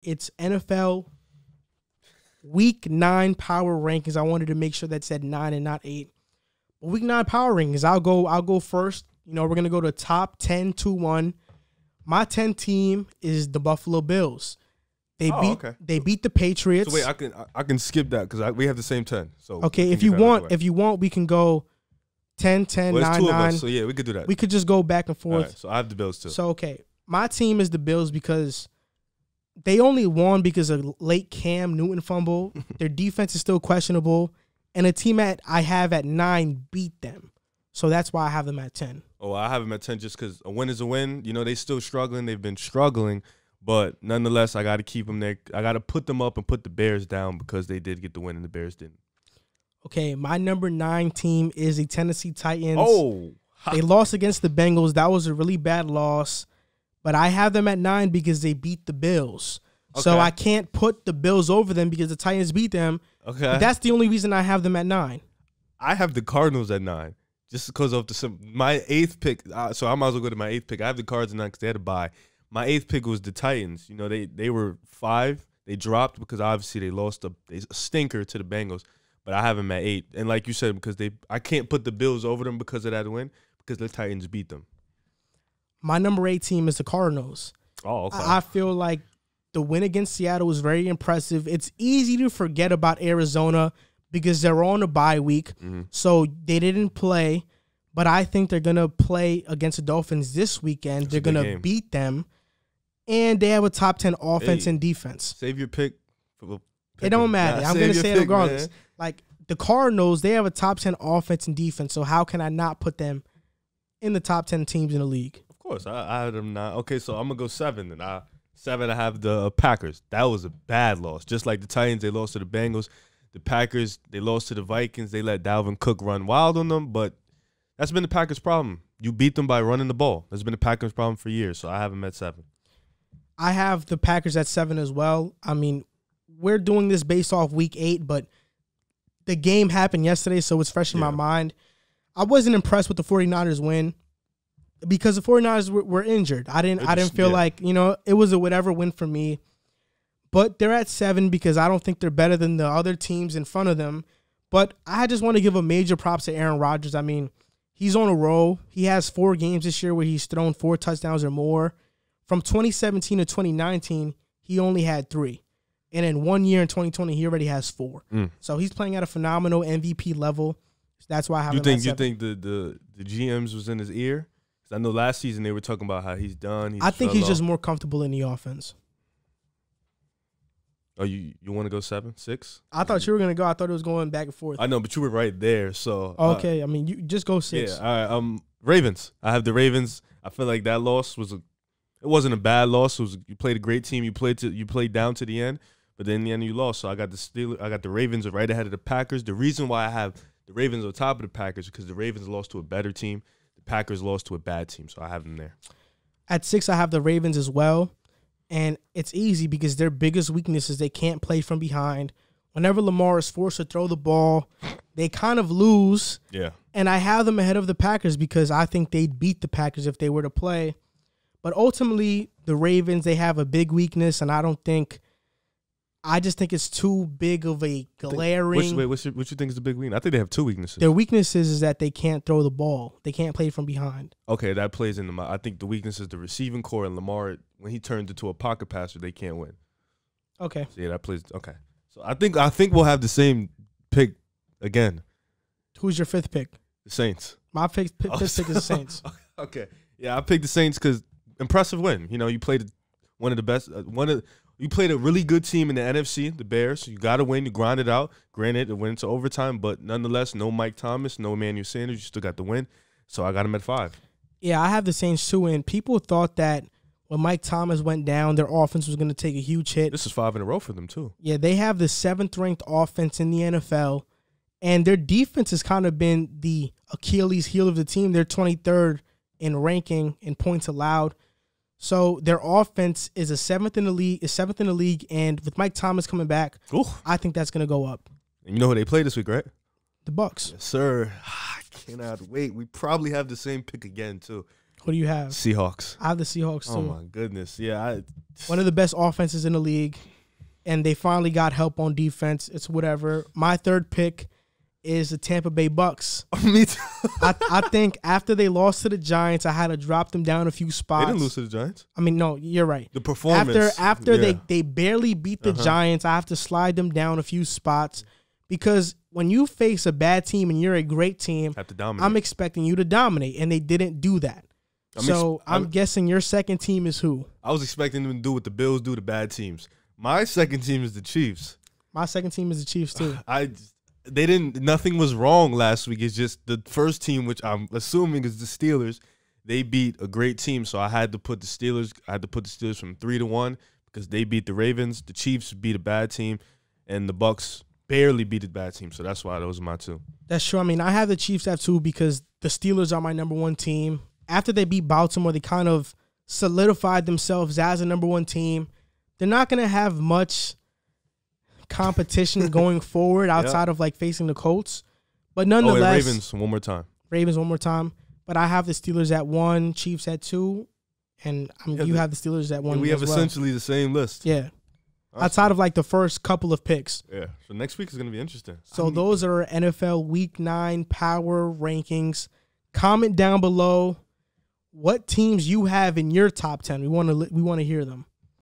it's NFL Week 9 power rankings. I wanted to make sure that said 9 and not 8. But Week 9 power rankings, I'll go first. You know, we're going to go to top 10 to 1. My 10 team is the Buffalo Bills. They beat the Patriots. So wait, I can skip that because we have the same 10. So okay, if you want, we can go 10, 10, 9, 9. So yeah, we could do that. We could just go back and forth. Right, so I have the Bills too. So okay, my team is the Bills because they only won because of late Cam Newton fumble. Their defense is still questionable, and a team I have at 9 beat them. So that's why I have them at 10. Oh, I have them at 10 just because a win is a win. You know, they still struggling. They've been struggling. But nonetheless, I got to keep them there. I got to put them up and put the Bears down because they did get the win and the Bears didn't. Okay, my number 9 team is the Tennessee Titans. Oh. They lost against the Bengals. That was a really bad loss. But I have them at 9 because they beat the Bills. Okay. So I can't put the Bills over them because the Titans beat them. Okay. That's the only reason I have them at 9. I have the Cardinals at 9 just because of my 8th pick. So I might as well go to my 8th pick. I have the Cards at 9 because they had to bye. My 8th pick was the Titans. You know, they were 5. They dropped because obviously they lost a stinker to the Bengals. But I have them at 8. And like you said, because I can't put the Bills over them because of that win because the Titans beat them. My number 8 team is the Cardinals. Oh, okay. I feel like the win against Seattle was very impressive. It's easy to forget about Arizona because they're on a bye week. So they didn't play. But I think they're going to play against the Dolphins this weekend. They're going to beat them. And they have a top 10 offense and defense. Save your pick. It don't matter. I'm going to say it regardless. Man. Like, the Cardinals, they have a top 10 offense and defense. So how can I not put them in the top 10 teams in the league? Of course. I had them 9. Okay, so I'm going to go 7 then. 7, I have the Packers. That was a bad loss. Just like the Titans, they lost to the Bengals. The Packers, they lost to the Vikings. They let Dalvin Cook run wild on them. But that's been the Packers' problem. You beat them by running the ball. That's been the Packers' problem for years. So I have them at 7. I have the Packers at 7 as well. I mean, we're doing this based off week 8, but the game happened yesterday, so it's fresh in my mind. I wasn't impressed with the 49ers win because the 49ers were injured. I didn't feel like, you know, it was a whatever win for me. But they're at 7 because I don't think they're better than the other teams in front of them. But I just want to give a major props to Aaron Rodgers. I mean, he's on a roll. He has 4 games this year where he's thrown 4 touchdowns or more. From 2017 to 2019, he only had 3. And in 1 year in 2020, he already has 4. So he's playing at a phenomenal MVP level. So that's why I have him at 7. You think the GMs was in his ear? Because I know last season they were talking about how he's done. I think he's just more comfortable in the offense. Oh, you want to go 7, 6? I thought you were going to go. I thought it was going back and forth. I know, but you were right there. So okay, I mean, you just go 6. Yeah, all right. Ravens. I have the Ravens. I feel like that loss it wasn't a bad loss. You played a great team. You played down to the end, but then in the end you lost. So I got the Ravens right ahead of the Packers. The reason why I have the Ravens on top of the Packers is because the Ravens lost to a better team. The Packers lost to a bad team, so I have them there. At 6, I have the Ravens as well. And it's easy because their biggest weakness is they can't play from behind. Whenever Lamar is forced to throw the ball, they kind of lose. Yeah. And I have them ahead of the Packers because I think they'd beat the Packers if they were to play. But ultimately, the Ravens, they have a big weakness, and I just think it's too big of a glaring. What you think is the big weakness? I think they have 2 weaknesses. Their weakness is that they can't throw the ball. They can't play from behind. Okay, that plays into I think the weakness is the receiving core, and Lamar, when he turns into a pocket passer, they can't win. Okay. So yeah, that plays. Okay. So I think we'll have the same pick again. Who's your 5th pick? The Saints. My fifth pick is the Saints. Okay. Yeah, I picked the Saints because impressive win. You know, you played one of the best. You played a really good team in the NFC, the Bears. You got to win. You grind it out. Granted, it went to overtime, but nonetheless, no Mike Thomas, no Emmanuel Sanders. You still got the win. So I got him at 5. Yeah, I have the Saints too, and people thought that when Mike Thomas went down, their offense was going to take a huge hit. This is 5 in a row for them too. Yeah, they have the 7th-ranked offense in the NFL, and their defense has kind of been the Achilles heel of the team. They're 23rd in ranking in points allowed. So their offense is 7th in the league, and with Mike Thomas coming back, I think that's going to go up. And you know who they play this week, right? The Bucs. Yes, sir. I cannot wait. We probably have the same pick again, too. Who do you have? Seahawks. I have the Seahawks too. Oh my goodness. Yeah. One of the best offenses in the league. And they finally got help on defense. It's whatever. My third pick is the Tampa Bay Bucks. Me too. I think after they lost to the Giants, I had to drop them down a few spots. They didn't lose to the Giants. I mean, no, you're right. The performance. After they barely beat the Giants, I have to slide them down a few spots because when you face a bad team and you're a great team, have to dominate. I'm expecting you to dominate, and they didn't do that. I'm guessing your second team is who? I was expecting them to do what the Bills do to bad teams. My second team is the Chiefs. My second team is the Chiefs too. Nothing was wrong last week. It's just the first team, which I'm assuming is the Steelers. They beat a great team, so I had to put the Steelers. I had to put the Steelers from 3-1 because they beat the Ravens. The Chiefs beat a bad team, and the Bucks barely beat a bad team. So that's why those are my two. That's true. I mean, I have the Chiefs at 2 because the Steelers are my number 1 team. After they beat Baltimore, they kind of solidified themselves as a number 1 team. They're not going to have much competition going forward outside of like facing the Colts. But nonetheless. Ravens one more time. But I have the Steelers at 1, Chiefs at 2, and you have the Steelers at 1. We have essentially the same list. Yeah. Awesome. Outside of like the first couple of picks. Yeah. So next week is going to be interesting. So those are NFL Week 9 power rankings. Comment down below what teams you have in your top 10. We want to hear them.